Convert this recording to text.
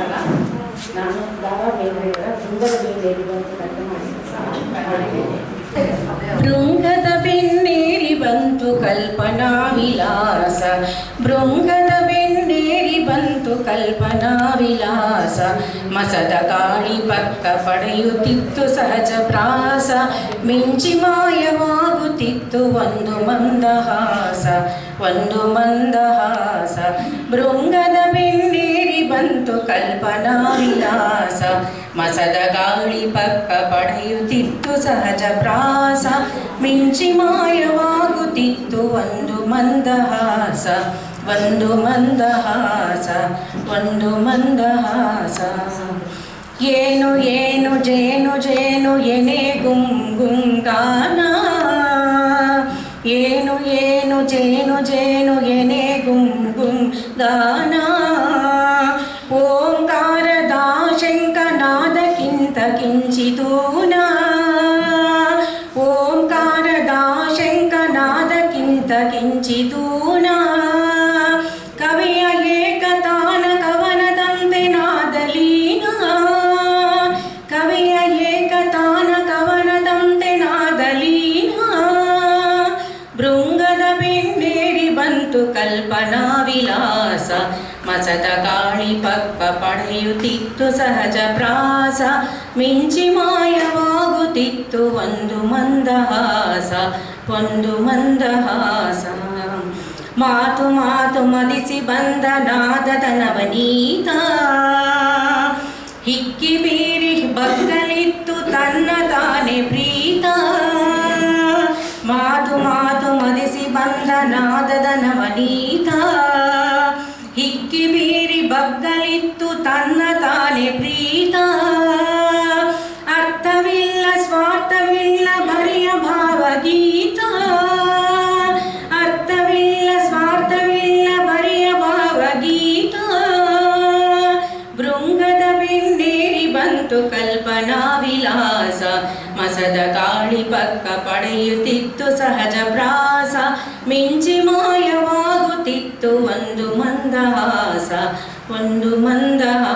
ಸಲ ನಾನು ದಾರಾ ಬೇಂದ್ರೆಯವರ ಬೃಂಗದ ಬೆನ್ನೇರಿ ಬಂತು ಕಟ್ಟ ಮಾಡಿದ್ದೇನೆ. ಭೃಂಗದ ಬೆನ್ನೇರಿ ಬಂತು ಕಲ್ಪನಾ ವಿಲಾಸ, ಭೃಂಗದ ಬೆನ್ನೇರಿ ಬಂತು ಕಲ್ಪನಾ ವಿಲಾಸ. ಮಸದ ಗಾಳಿ ಪಕ್ಕ ಪಡೆಯುತ್ತಿತ್ತು ಸಹಜ ಪ್ರಾಸ, ಮಿಂಚಿ ಮಾಯವಾಗುತ್ತಿತ್ತು ಒಂದು ಮಂದಹಾಸ, ಒಂದು ಮಂದಹಾಸ. ಭೃಂಗದ ಬೆನ್ನೇರಿ ಬಂತು ಕಲ್ಪನಾ ವಿಲಾಸ, ಮಸದ ಗಾಳಿ ಪಕ್ಕ ಪಡೆಯುತ್ತಿತ್ತು ಸಹಜ ಪ್ರಾಸ, ಮಿಂಚಿ ಮಾಯವಾಗುತ್ತಿತ್ತು ಒಂದು ಮಂದಹಾಸ, ಒಂದು ಮಂದಹಾಸ, ಒಂದು ಮಂದಹಾಸ. ಏನು ಏನು ಜೇನು ಜೇನು ಎನೆ ಗುಂಗುಂಗಾನ, ಏನು ಏನು ಜೇನು ಜೇನು ಎನೆ ಗುಂಗುಂಗಾನ. ಓಂಕಾರದ ಶಂಖನಾದಕ್ಕಿಂತ ಕಿಂಚಿತೂನ, ಓಂಕಾರದ ಶಂಖನಾದಕ್ಕಿಂತ ಕಿಂಚಿತೂನ. ಕವಿಯ ಏಕತಾನ ಕವನದಂತೆ ನಾದಲೀನ, ಕವಿಯ ಏಕತಾನ ಕವನದಂತೆ ನಾದಲೀನ. ಭೃಂಗದ ಬೆನ್ನೇರಿ ಬಂತು ಕಲ್ಪನಾ ವಿಲಾಸ, ಮಸದ ಗಾಳಿ ಪಕ್ಕ ಪಡೆಯುತ್ತಿತ್ತು ಸಹಜ ಪ್ರಾಸ, ಮಿಂಚಿ ಮಾಯವಾಗುತ್ತಿತ್ತು ಒಂದು ಮಂದಹಾಸ, ಒಂದು ಮಂದಹಾಸ. ಮಾತು ಮಾತು ಮದಿಸಿ ಬಂದ ನಾದದ ನವನೀತ, ಹಿಕ್ಕಿ ಬೀರಿ ಬಗ್ಗಲಿತ್ತು ತನ್ನ ತಾನೇ ಪ್ರೀತ. ಮಾತು ಮಾತು ಮದಿಸಿ ಬಂದ ನಾದದ ನವನೀತ, ಹಿಕ್ಕಿ ಬೀರಿ ಬಗ್ಗಲಿತ್ತು ತನ್ನ ತಾನೇ ಪ್ರೀತ. ಅರ್ಥವಿಲ್ಲ ಸ್ವಾರ್ಥವಿಲ್ಲ ಬರಿಯ ಭಾವಗೀತ, ಅರ್ಥವಿಲ್ಲ ಸ್ವಾರ್ಥವಿಲ್ಲ ಬರಿಯ ಭಾವಗೀತ. ಭೃಂಗದ ಬೆನ್ನೇರಿ ಬಂತು ಕಲ್ಪನಾ ವಿಲಾಸ, ಮಸದ ಗಾಳಿ ಪಕ್ಕ ಪಡೆಯುತ್ತಿತ್ತು ಸಹಜ ಪ್ರಾಸ, ಮಿಂಚಿ ಮಾಯವಾಗುತ್ತಿತ್ತು ಒಂದು ಮಂದಹಾಸ, ಒಂದು ಮಂದಹಾಸ.